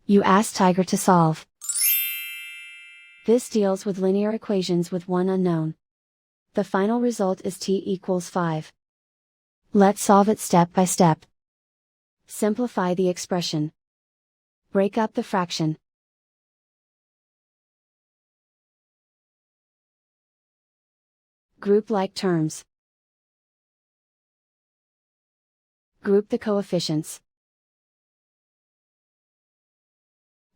You ask Tiger to solve. This deals with linear equations with one unknown. The final result is t equals 5. Let's solve it step by step. Simplify the expression. Break up the fraction. Group like terms. Group the coefficients.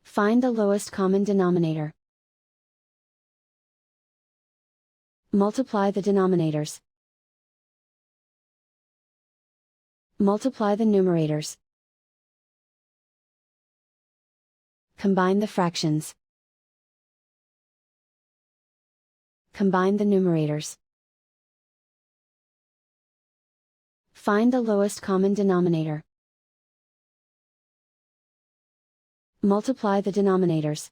Find the lowest common denominator. Multiply the denominators. Multiply the numerators. Combine the fractions. Combine the numerators. Find the lowest common denominator. Multiply the denominators.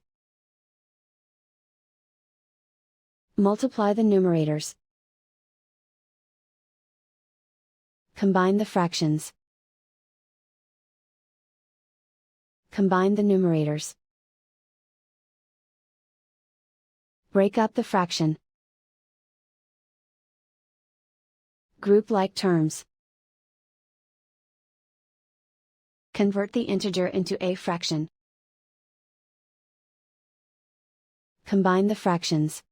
Multiply the numerators. Combine the fractions. Combine the numerators. Break up the fraction. Group like terms. Convert the integer into a fraction. Combine the fractions.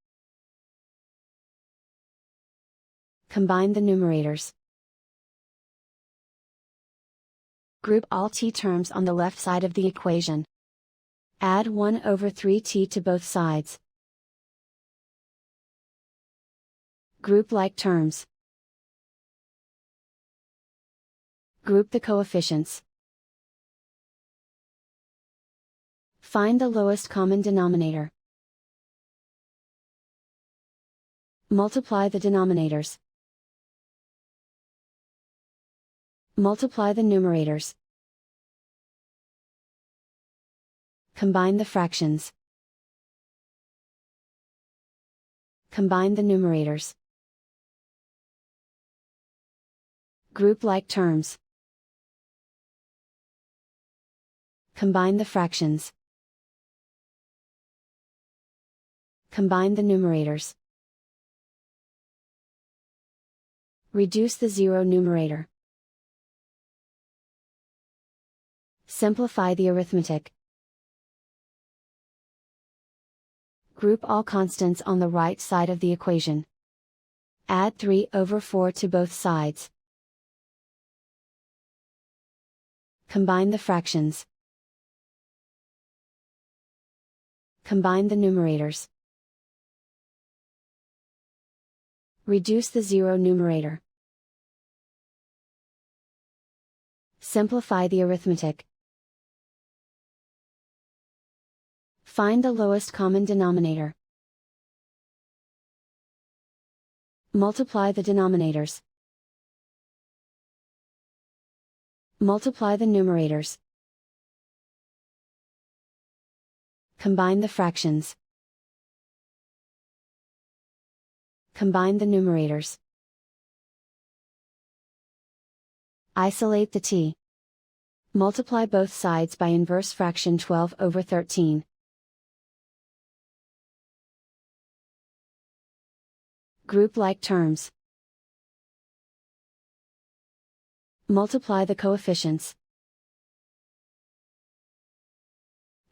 Combine the numerators. Group all t terms on the left side of the equation. Add 1/3t to both sides. Group like terms. Group the coefficients. Find the lowest common denominator. Multiply the denominators. Multiply the numerators. Combine the fractions. Combine the numerators. Group like terms. Combine the fractions. Combine the numerators. Reduce the zero numerator. Simplify the arithmetic. Group all constants on the right side of the equation. Add 3/4 to both sides. Combine the fractions. Combine the numerators. Reduce the zero numerator. Simplify the arithmetic. Find the lowest common denominator. Multiply the denominators. Multiply the numerators. Combine the fractions. Combine the numerators. Isolate the t. Multiply both sides by inverse fraction 12/13. Group like terms. Multiply the coefficients.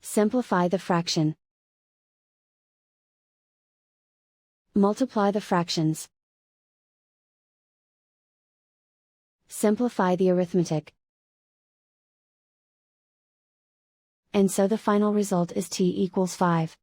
Simplify the fraction. Multiply the fractions. Simplify the arithmetic. And so the final result is t equals 5.